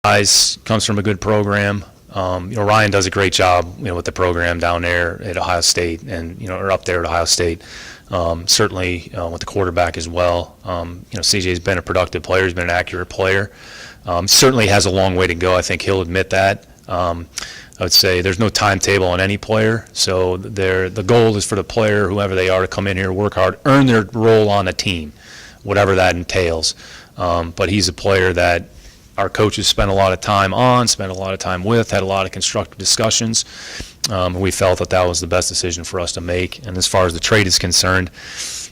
guys, comes from a good program. Ryan does a great job, with the program down there at Ohio State and, or up there at Ohio State. Certainly with the quarterback as well. CJ's been a productive player. He's been an accurate player. Certainly has a long way to go. I think he'll admit that. I would say there's no timetable on any player. So the goal is for the player, whoever they are, to come in here, work hard, earn their role on the team, whatever that entails. But he's a player that our coaches spent a lot of time on, spent a lot of time with, had a lot of constructive discussions. We felt that was the best decision for us to make. And as far as the trade is concerned,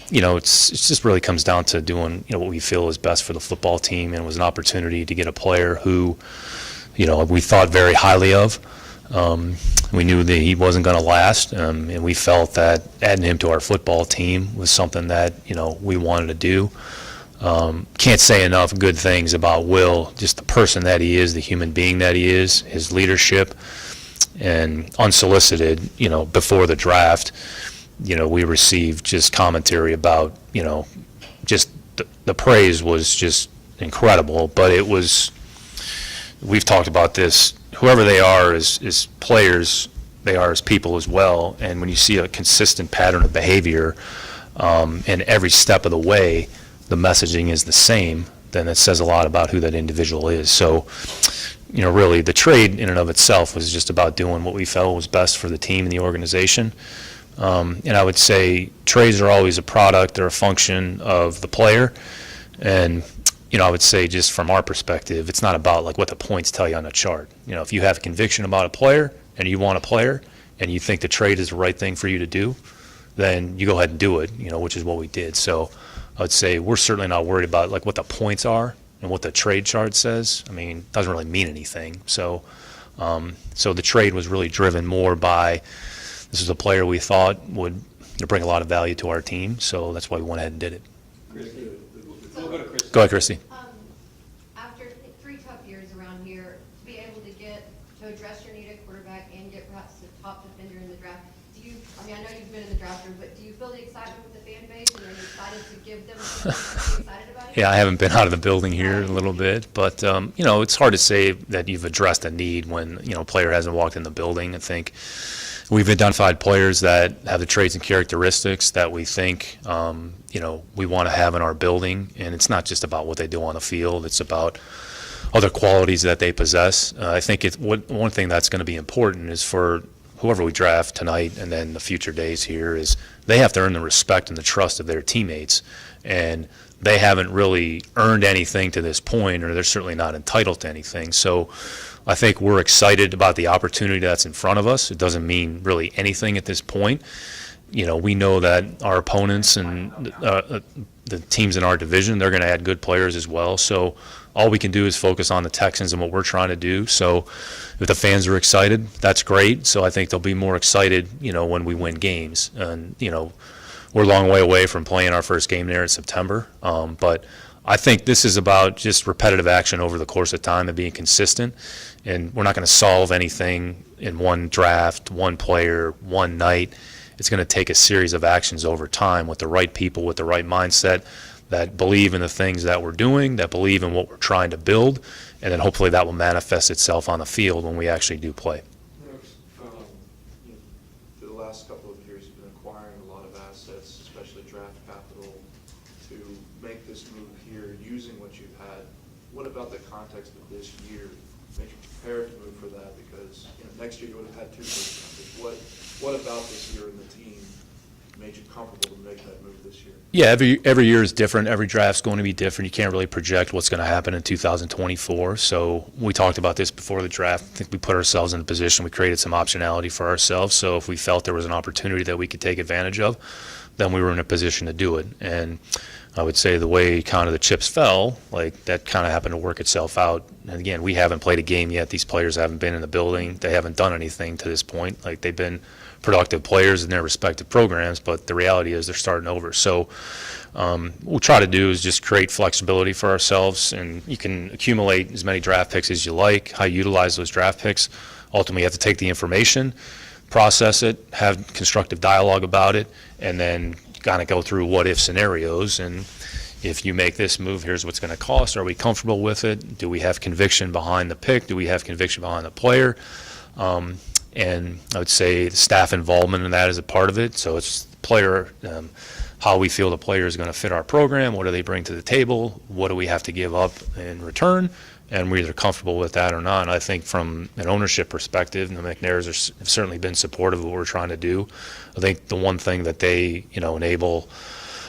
it just really comes down to doing, what we feel is best for the football team, and it was an opportunity to get a player who, we thought very highly of. We knew that he wasn't going to last, and we felt that adding him to our football team was something that, we wanted to do. Can't say enough good things about Will, just the person that he is, the human being that he is, his leadership, and unsolicited, before the draft, we received just commentary about, just the praise was just incredible, but we've talked about this, whoever they are as players, they are as people as well, and when you see a consistent pattern of behavior in every step of the way, the messaging is the same, then it says a lot about who that individual is. So, really the trade in and of itself was just about doing what we felt was best for the team and the organization. And I would say trades are always a product or a function of the player. And, I would say just from our perspective, it's not about like what the points tell you on a chart. If you have a conviction about a player and you want a player and you think the trade is the right thing for you to do, then you go ahead and do it, which is what we did. So I would say we're certainly not worried about like what the points are and what the trade chart says. I mean, it doesn't really mean anything. So the trade was really driven more by this is a player we thought would bring a lot of value to our team. So that's why we went ahead and did it. We'll go to Christy. Go ahead, Christy. After 3 tough years around here, to be able to address your need at quarterback and get perhaps the top defender in the draft, I know you've been in the draft room, but do you feel the excitement with the fan base, and are you excited to give them something to be excited about it? Yeah, I haven't been out of the building here a little bit, but it's hard to say that you've addressed a need when a player hasn't walked in the building. I think we've identified players that have the traits and characteristics that we think we want to have in our building, and it's not just about what they do on the field. It's about other qualities that they possess. I think one thing that's going to be important is for whoever we draft tonight and then the future days here is they have to earn the respect and the trust of their teammates, and they haven't really earned anything to this point, or they're certainly not entitled to anything. So I think we're excited about the opportunity that's in front of us. It doesn't mean really anything at this point. We know that our opponents and the teams in our division, they're going to add good players as well. So all we can do is focus on the Texans and what we're trying to do. So if the fans are excited, that's great. So I think they'll be more excited, when we win games. And, we're a long way away from playing our first game there in September. But I think this is about just repetitive action over the course of time and being consistent. And we're not going to solve anything in one draft, one player, one night. It's going to take a series of actions over time with the right people, with the right mindset, that believe in the things that we're doing, that believe in what we're trying to build, and then hopefully that will manifest itself on the field when we actually do play. For the last couple of years, you've been acquiring a lot of assets, especially draft capital, to make this move here using what you've had. What about the context of this year made you prepared to move for that? Because next year you would have had 2 first rounders. What about this year in the team made you comfortable to make that move this year? Yeah, every year is different. Every draft's going to be different. You can't really project what's going to happen in 2024. So we talked about this before the draft. I think we put ourselves in a position. We created some optionality for ourselves. So if we felt there was an opportunity that we could take advantage of, then we were in a position to do it. And I would say the way kind of the chips fell, like that kind of happened to work itself out. And again, we haven't played a game yet. These players haven't been in the building. They haven't done anything to this point. Like they've been productive players in their respective programs, but the reality is they're starting over. So what we'll try to do is just create flexibility for ourselves, and you can accumulate as many draft picks as you like. How you utilize those draft picks, ultimately you have to take the information, process it, have constructive dialogue about it, and then kind of go through what-if scenarios. And if you make this move, here's what's going to cost. Are we comfortable with it? Do we have conviction behind the pick? Do we have conviction behind the player? And I would say the staff involvement in that is a part of it. So it's the player, how we feel the player is going to fit our program. What do they bring to the table? What do we have to give up in return? And we're either comfortable with that or not. And I think from an ownership perspective, the McNairs have certainly been supportive of what we're trying to do. I think the one thing that they, enable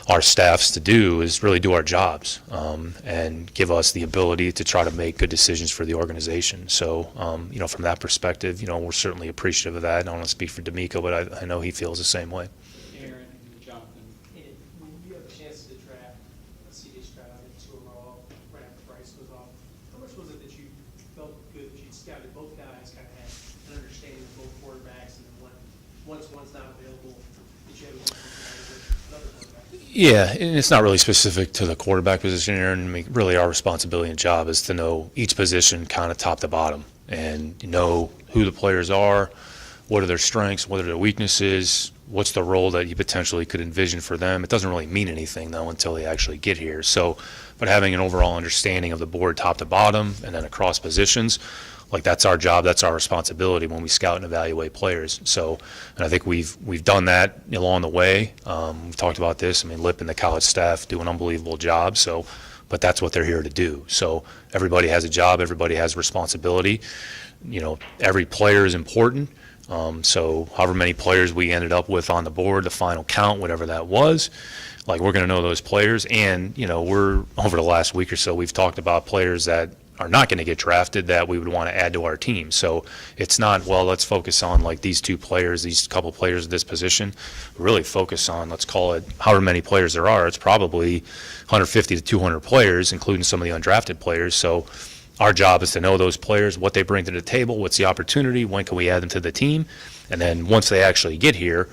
our staffs to do is really do our jobs and give us the ability to try to make good decisions for the organization. So, from that perspective, we're certainly appreciative of that. I don't want to speak for D'Amico, but I know he feels the same way. Aaron and Jonathan. And when you have a chance to draft CJ Stroud and two overall, right after Bryce goes off, how much was it that you felt good that you scouted both guys, kind of had an understanding of both quarterbacks, and then once one's not available, that you have one with another quarterback? Yeah, and it's not really specific to the quarterback position, Aaron. I mean, really our responsibility and job is to know each position kind of top to bottom and know who the players are, what are their strengths, what are their weaknesses, what's the role that you potentially could envision for them. It doesn't really mean anything, though, until they actually get here. So, but having an overall understanding of the board top to bottom and then across positions, like that's our job, that's our responsibility when we scout and evaluate players. So, and I think we've done that along the way. We've talked about this. I mean, Lip and the college staff do an unbelievable job. So, but that's what they're here to do. So everybody has a job, everybody has responsibility. Every player is important. So however many players we ended up with on the board, the final count, whatever that was, like we're going to know those players. And, we're over the last week or so, we've talked about players that are not going to get drafted that we would want to add to our team. So it's not, well, let's focus on like these two players, these couple players at this position. Really focus on, let's call it, however many players there are. It's probably 150 to 200 players, including some of the undrafted players. So our job is to know those players, what they bring to the table, what's the opportunity, when can we add them to the team. And then once they actually get here,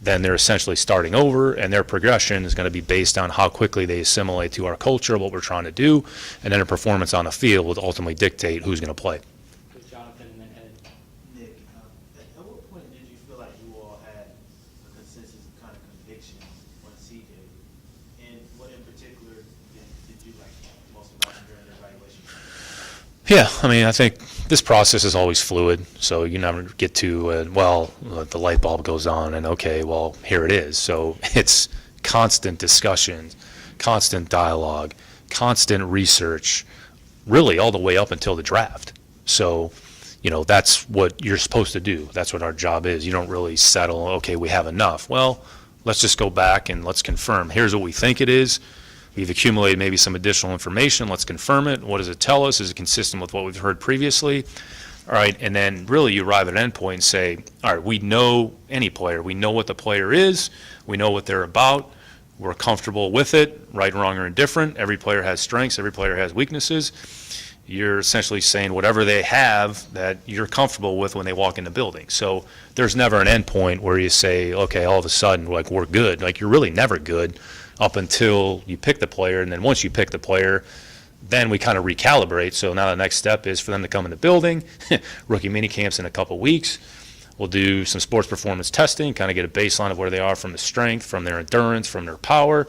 then they're essentially starting over, and their progression is going to be based on how quickly they assimilate to our culture, what we're trying to do, and then their performance on the field will ultimately dictate who's going to play. With Jonathan and then Ed. Nick, at what point did you feel like you all had a consensus of kind of conviction on CJ? And what in particular did you like most about him during the evaluation? Yeah, I mean, I think this process is always fluid, so you never get to, the light bulb goes on, and okay, well, here it is. So it's constant discussions, constant dialogue, constant research, really all the way up until the draft. So, that's what you're supposed to do. That's what our job is. You don't really settle, okay, we have enough. Well, let's just go back and let's confirm. Here's what we think it is. We've accumulated maybe some additional information. Let's confirm it. What does it tell us? Is it consistent with what we've heard previously? All right, and then really you arrive at an endpoint and say, all right, we know any player. We know what the player is. We know what they're about. We're comfortable with it, right, wrong, or indifferent. Every player has strengths. Every player has weaknesses. You're essentially saying whatever they have that you're comfortable with when they walk in the building. So there's never an endpoint where you say, okay, all of a sudden, like, we're good. Like, you're really never good up until you pick the player, and then once you pick the player, then we kind of recalibrate. So now the next step is for them to come in the building. Rookie mini camps in a couple weeks. We'll do some sports performance testing, kind of get a baseline of where they are from the strength, from their endurance, from their power.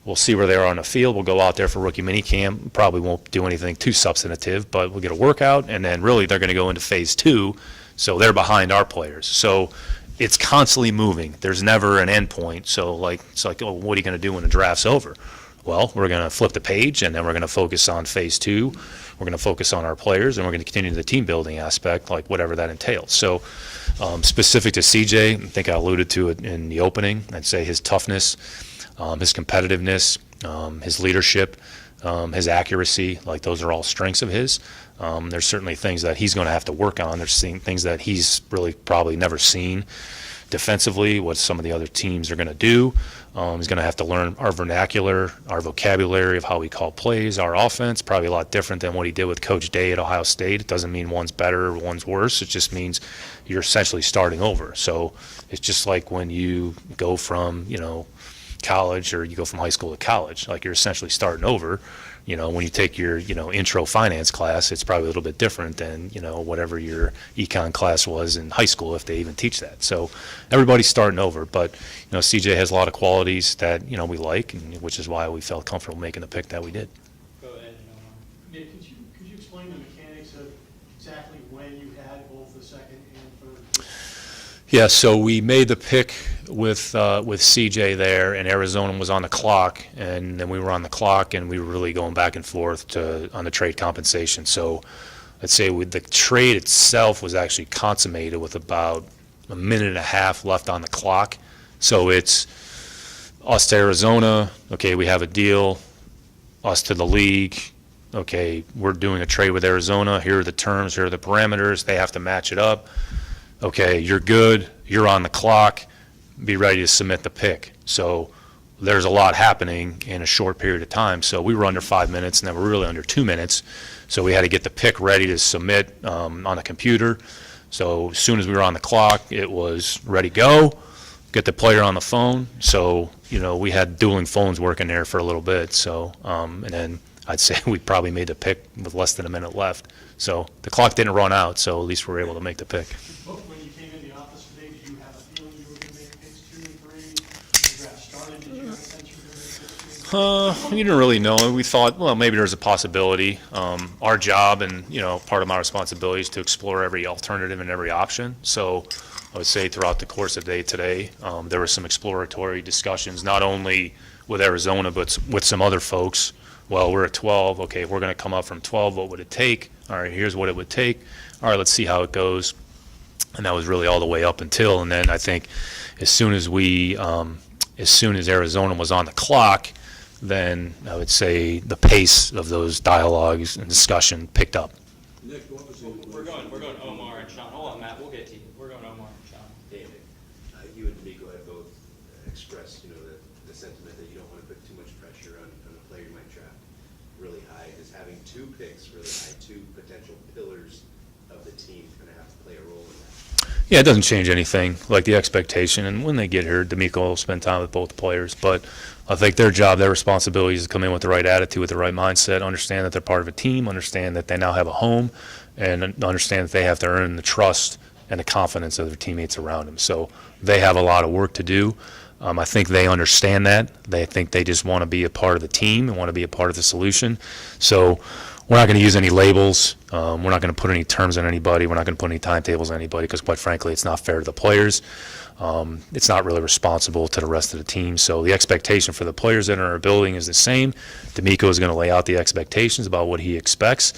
We'll see where they are on the field. We'll go out there for rookie mini camp. Probably won't do anything too substantive, but we'll get a workout, and then really they're going to go into phase 2, so they're behind our players. So it's constantly moving. There's never an end point. So it's like, oh, what are you going to do when the draft's over? Well, we're going to flip the page, and then we're going to focus on phase 2. We're going to focus on our players, and we're going to continue the team building aspect, like whatever that entails. So specific to CJ, I think I alluded to it in the opening. I'd say his toughness, his competitiveness, his leadership, his accuracy, like those are all strengths of his. There's certainly things that he's going to have to work on. There's things that he's really probably never seen defensively, what some of the other teams are going to do. He's going to have to learn our vernacular, our vocabulary of how we call plays, our offense, probably a lot different than what he did with Coach Day at Ohio State. It doesn't mean one's better or one's worse. It just means you're essentially starting over. So it's just like when you go from, college, or you go from high school to college, like you're essentially starting over. You know, when you take your, intro finance class, it's probably a little bit different than, whatever your econ class was in high school, if they even teach that. So everybody's starting over, but, CJ has a lot of qualities that, we like, and which is why we felt comfortable making the pick that we did. Go ahead and Omar. Nick, could you explain the mechanics of exactly when you had both the second and third? Yeah, so we made the pick with CJ there, and Arizona was on the clock, and then we were on the clock, and we were really going back and forth on the trade compensation. So let's say the trade itself was actually consummated with about a minute and a half left on the clock. So it's us to Arizona, okay, we have a deal, us to the league, okay, we're doing a trade with Arizona, here are the terms, here are the parameters, they have to match it up. Okay, you're good, you're on the clock, be ready to submit the pick. So there's a lot happening in a short period of time. So we were under 5 minutes, and then we're really under 2 minutes. So we had to get the pick ready to submit on a computer. So as soon as we were on the clock, it was ready to go, get the player on the phone. So, we had dueling phones working there for a little bit. So, and then I'd say we probably made the pick with less than a minute left. So the clock didn't run out, so at least we were able to make the pick. When you came in the office today, did you have a feeling you were going to make picks 2 and 3? When the draft started, did you have a sense you were going to make picks 2 and 3? We didn't really know. We thought, well, maybe there's a possibility. Our job and, part of my responsibility is to explore every alternative and every option. So I would say throughout the course of the day today, there were some exploratory discussions, not only with Arizona, but with some other folks. Well, we're at 12. Okay, if we're going to come up from 12, what would it take? All right, here's what it would take. All right, let's see how it goes. And that was really all the way up until, and then I think as soon as Arizona was on the clock, then I would say the pace of those dialogues and discussion picked up. Nick, what was the We're going Omar and Sean. Hold on, Matt, we'll get to you. We're going Omar and Sean. David, you and D'Amico have both expressed, the sentiment that you don't want to put too much pressure on a player you might draft really high. Is having 2 picks really high, 2 potential pillars of the team going to have to play a role in that? Yeah, it doesn't change anything, like the expectation. And when they get here, D'Amico will spend time with both players. But I think their job, their responsibility is to come in with the right attitude, with the right mindset, understand that they're part of a team, understand that they now have a home, and understand that they have to earn the trust and the confidence of their teammates around them. So they have a lot of work to do. I think they understand that. They think they just want to be a part of the team and want to be a part of the solution. So we're not going to use any labels. We're not going to put any terms on anybody. We're not going to put any timetables on anybody because, quite frankly, it's not fair to the players. It's not really responsible to the rest of the team. So the expectation for the players that are in our building is the same. D'Amico is going to lay out the expectations about what he expects,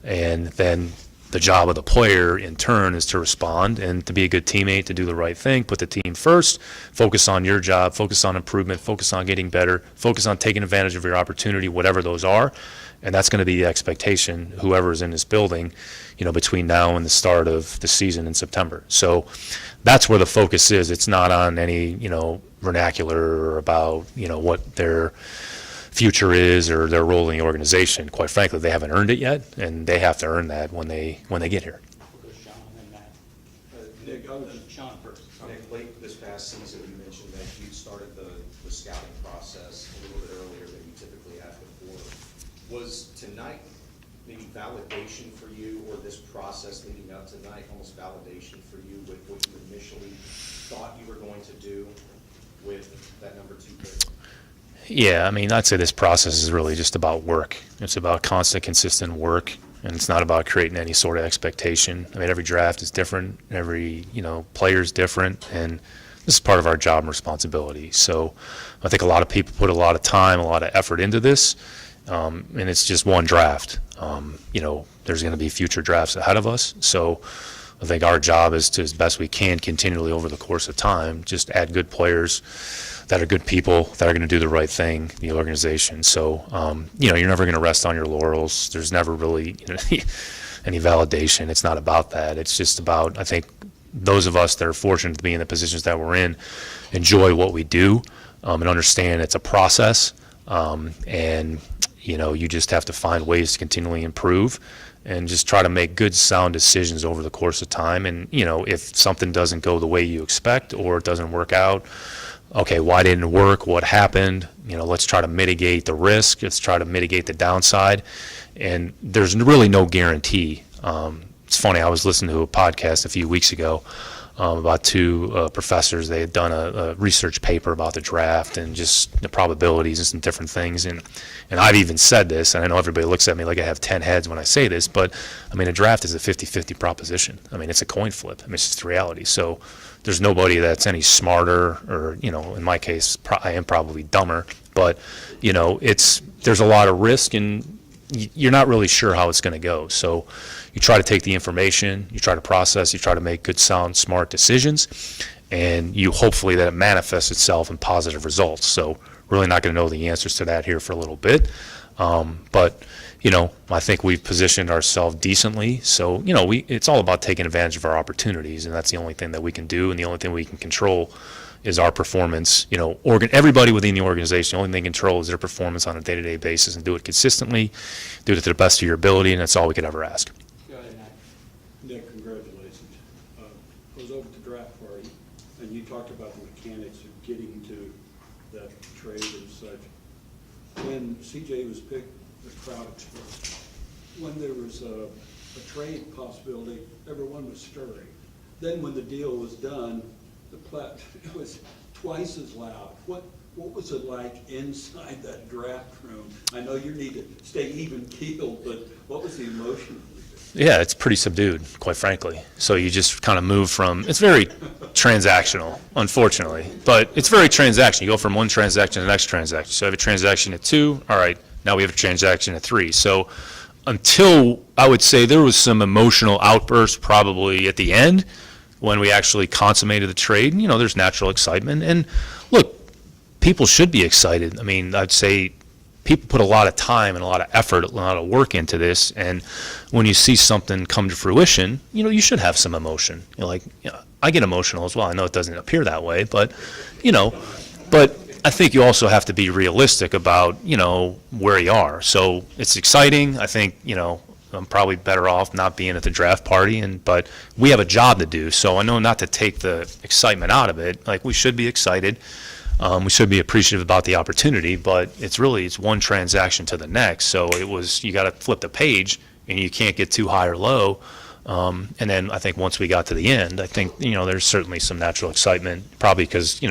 and then the job of the player in turn is to respond and to be a good teammate, to do the right thing, put the team first, focus on your job, focus on improvement, focus on getting better, focus on taking advantage of your opportunity, whatever those are. And that's going to be the expectation, whoever is in this building, between now and the start of the season in September. So that's where the focus is. It's not on any, vernacular or about, what their future is or their role in the organization. Quite frankly, they haven't earned it yet, and they have to earn that when they get here. We'll go Sean and then Matt. Nick, Sean first. Nick, late this past season, you mentioned that you started the scouting process a little bit earlier than you typically have before. Was tonight maybe validation for you, or this process leading up tonight almost validation for you with what you initially thought you were going to do with that number 2 pick? Yeah, I'd say this process is really just about work. It's about constant, consistent work, and it's not about creating any sort of expectation. Every draft is different, every, player is different, and this is part of our job and responsibility. So I think a lot of people put a lot of time, a lot of effort into this, and it's just one draft. There's going to be future drafts ahead of us, so I think our job is to, as best we can, continually over the course of time, just add good players that are good people, that are going to do the right thing, the organization. So, you're never going to rest on your laurels. There's never really any validation. It's not about that. It's just about, I think, those of us that are fortunate to be in the positions that we're in enjoy what we do and understand it's a process. And, you just have to find ways to continually improve and just try to make good, sound decisions over the course of time. And, if something doesn't go the way you expect or it doesn't work out, okay, why didn't it work? What happened? Let's try to mitigate the risk. Let's try to mitigate the downside. And there's really no guarantee. It's funny, I was listening to a podcast a few weeks ago about two professors. They had done a research paper about the draft and just the probabilities and some different things. And I've even said this, and I know everybody looks at me like I have 10 heads when I say this, but I mean, a draft is a 50-50 proposition. I mean, it's a coin flip. I mean, it's just reality. So there's nobody that's any smarter, or, in my case, I am probably dumber, but, there's a lot of risk, and you're not really sure how it's going to go. So you try to take the information, you try to process, you try to make good, sound, smart decisions, and you hopefully that it manifests itself in positive results. So really not going to know the answers to that here for a little bit. But, I think we've positioned ourselves decently. So, it's all about taking advantage of our opportunities, and that's the only thing that we can do, and the only thing we can control is our performance. Everybody within the organization, the only thing they control is their performance on a day-to-day basis, and do it consistently, do it to the best of your ability, and that's all we could ever ask. Go ahead, Matt. Nick, congratulations. I was over at the draft party, and you talked about the mechanics of getting to that trade and such. When CJ was picked, the crowd exploded. When there was a trade possibility, everyone was stirring. Then when the deal was done, it was twice as loud. What was it like inside that draft room? I know you need to stay even keeled, but what was the emotion? Yeah, it's pretty subdued, quite frankly. So you just kind of move from, it's very transactional, unfortunately, but it's very transactional. You go from one transaction to the next transaction. So I have a transaction at 2, all right, now we have a transaction at 3. So until, I would say, there was some emotional outburst probably at the end when we actually consummated the trade, there's natural excitement. And look, people should be excited. I mean, I'd say people put a lot of time and a lot of effort, a lot of work into this, and when you see something come to fruition, you should have some emotion. I get emotional as well. I know it doesn't appear that way, but but I think you also have to be realistic about where you are. So it's exciting. I think I'm probably better off not being at the draft party, but we have a job to do. So I know not to take the excitement out of it. Like, we should be excited. We should be appreciative about the opportunity, but it's one transaction to the next. So you got to flip the page, and you can't get too high or low. And then I think once we got to the end, I think, there's certainly some natural excitement, probably because,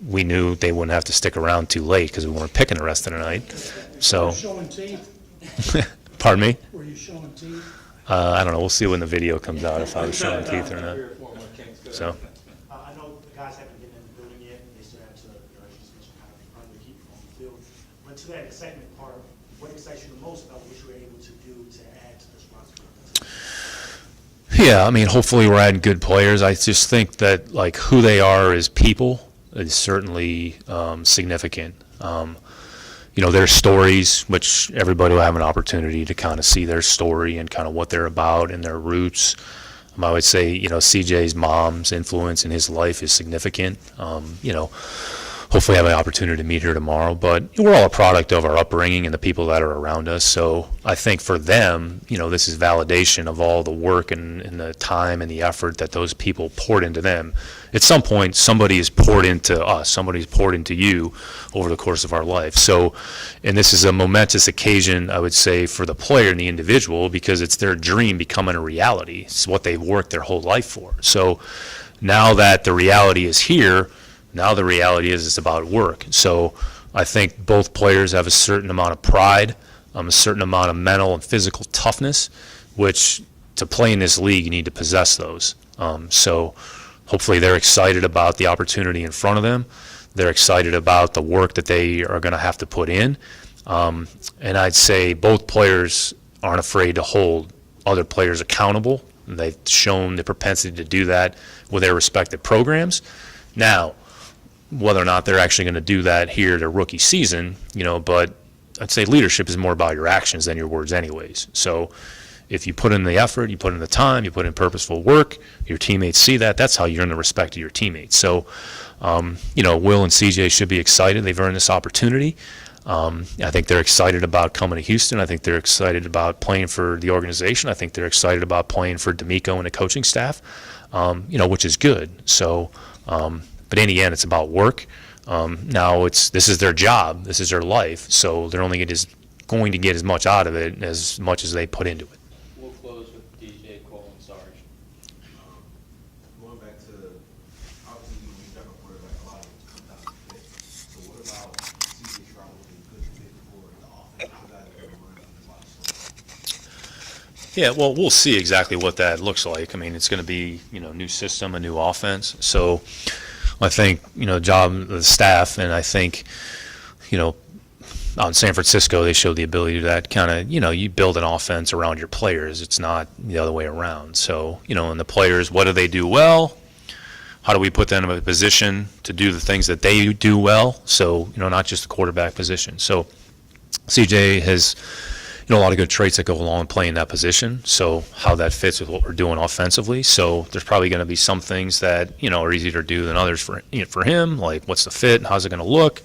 we knew they wouldn't have to stick around too late because we weren't picking the rest of the night. So, Were you showing teeth? pardon me? Were you showing teeth? I don't know. We'll see when the video comes out if I was showing teeth or not. So. I know the guys haven't been in the building yet, they still have to, as you just mentioned, kind of run the keep on the field. But to that excitement part, what excites you the most about what you were able to do to add to this roster? Yeah, I mean, hopefully we're adding good players. I just think that, who they are as people is certainly significant. Their stories, which everybody will have an opportunity to kind of see their story and kind of what they're about and their roots. I would say, CJ's mom's influence in his life is significant. Hopefully have an opportunity to meet her tomorrow. But we're all a product of our upbringing and the people that are around us. So I think for them, this is validation of all the work and the time and the effort that those people poured into them. At some point, somebody is poured into us. Somebody's poured into you over the course of our life. So, and this is a momentous occasion, I would say, for the player and the individual, because it's their dream becoming a reality. It's what they've worked their whole life for. So now that the reality is here, now the reality is it's about work. So I think both players have a certain amount of pride, a certain amount of mental and physical toughness, which to play in this league, you need to possess those. So hopefully they're excited about the opportunity in front of them. They're excited about the work that they are going to have to put in. And I'd say both players aren't afraid to hold other players accountable. They've shown the propensity to do that with their respective programs. Now, whether or not they're actually going to do that here their rookie season, but I'd say leadership is more about your actions than your words anyways. So if you put in the effort, you put in the time, you put in purposeful work, your teammates see that, that's how you earn the respect of your teammates. So, Will and CJ should be excited. They've earned this opportunity. I think they're excited about coming to Houston. I think they're excited about playing for the organization. I think they're excited about playing for D'Amico and the coaching staff, which is good. So, But in the end, it's about work. Now this is their job, this is their life, so they're only going to get as much out of it as much as they put into it. We'll close with DJ, Cole, and Sarge. Going back to, obviously, when you talk about quarterback, a lot of it comes down to fit. So what about CJ Stroud would be a good fit for the offense? For that, they're running a lot of slow. Yeah, well, we'll see exactly what that looks like. I mean, it's going to be, new system, a new offense. So I think, job of the staff, and I think, out in San Francisco, they showed the ability to do that kind of, you build an offense around your players. It's not the other way around. So, and the players, what do they do well? How do we put them in a position to do the things that they do well? So, not just the quarterback position. So CJ has, a lot of good traits that go along with playing that position. So how that fits with what we're doing offensively. So there's probably going to be some things that, are easier to do than others for him. Like, what's the fit? How's it going to look?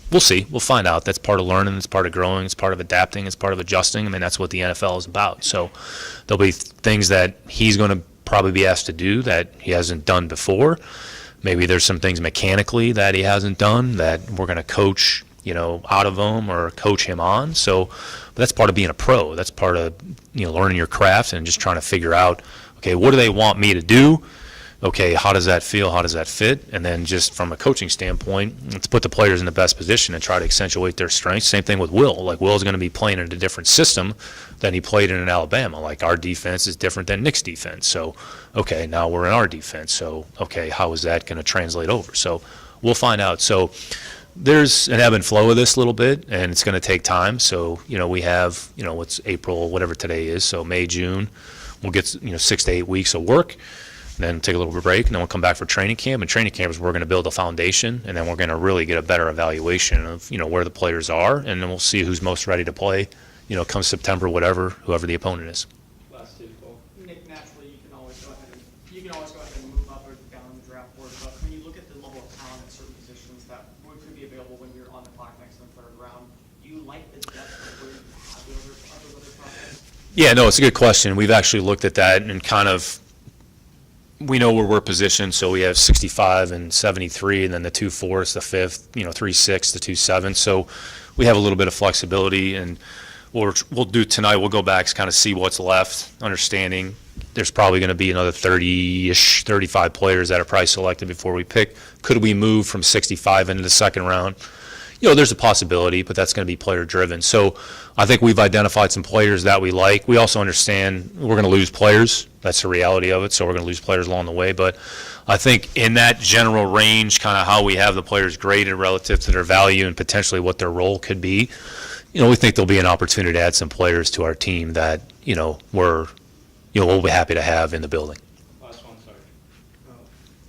We'll see. We'll find out. That's part of learning. It's part of growing. It's part of adapting. It's part of adjusting. I mean, that's what the NFL is about. So there'll be things that he's going to probably be asked to do that he hasn't done before. Maybe there's some things mechanically that he hasn't done that we're going to coach, out of him or coach him on. So but that's part of being a pro. That's part of, learning your craft and just trying to figure out, okay, what do they want me to do? Okay, how does that feel? How does that fit? And then just from a coaching standpoint, let's put the players in the best position and try to accentuate their strengths. Same thing with Will. Like, Will's going to be playing in a different system than he played in Alabama. Like, our defense is different than Nick's defense. So, okay, now we're in our defense. So, okay, how is that going to translate over? So we'll find out. So there's an ebb and flow of this a little bit, and it's going to take time. So, we have, what's April, whatever today is. So May, June, we'll get, 6 to 8 weeks of work. Then take a little break, and then we'll come back for training camp. And training camp is where we're going to build a foundation, and then we're going to really get a better evaluation of, where the players are, and then we'll see who's most ready to play, come September, whoever the opponent is. Last two, Cole. Nick, naturally, you can always go ahead and move up or down the draft board, but when you look at the level of talent at certain positions that could be available when you're on the clock next in the third round, do you like the depth of where you have the other prospects? Yeah, no, it's a good question. We've actually looked at that and kind of, we know where we're positioned, so we have 65 and 73, and then the 2-4 is the fifth, 3-6, the 2-7. So we have a little bit of flexibility, and what we'll do tonight, we'll go back, kind of see what's left, understanding there's probably going to be another 30-ish, 35 players that are probably selected before we pick. Could we move from 65 into the second round? There's a possibility, but that's going to be player-driven. So I think we've identified some players that we like. We also understand we're going to lose players. That's the reality of it, so we're going to lose players along the way. But I think in that general range, kind of how we have the players graded relative to their value and potentially what their role could be, we think there'll be an opportunity to add some players to our team that, we'll be happy to have in the building. Last one, Sarge.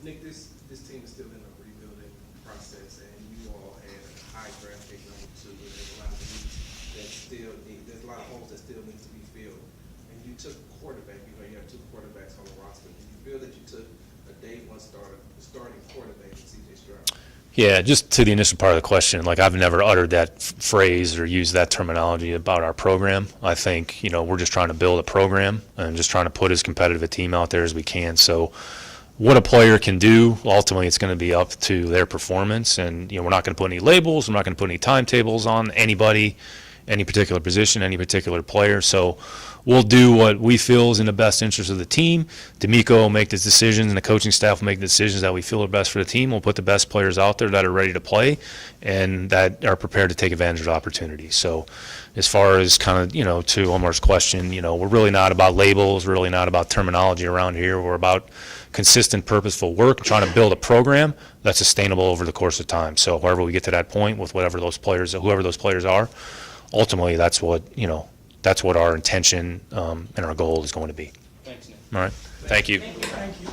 Nick, this team is still in a rebuilding process, and you all had a high draft pick number 2, and there's a lot of needs that still need, there's a lot of holes that still needs to be filled. And you took quarterback, you have 2 quarterbacks on the roster. Do you feel that you took a day one starting quarterback in CJ Stroud? Yeah, just to the initial part of the question, like, I've never uttered that phrase or used that terminology about our program. I think, we're just trying to build a program and just trying to put as competitive a team out there as we can. So what a player can do, ultimately it's going to be up to their performance. And, we're not going to put any labels. We're not going to put any timetables on anybody, any particular position, any particular player. So we'll do what we feel is in the best interest of the team. D'Amico will make the decisions, and the coaching staff will make the decisions that we feel are best for the team. We'll put the best players out there that are ready to play and that are prepared to take advantage of the opportunity. So as far as kind of, to Omar's question, we're really not about labels, we're really not about terminology around here. We're about consistent, purposeful work, trying to build a program that's sustainable over the course of time. So however we get to that point with whoever those players are, ultimately that's what, that's what our intention and our goal is going to be. Thanks, Nick. All right. Thank you. Thank you.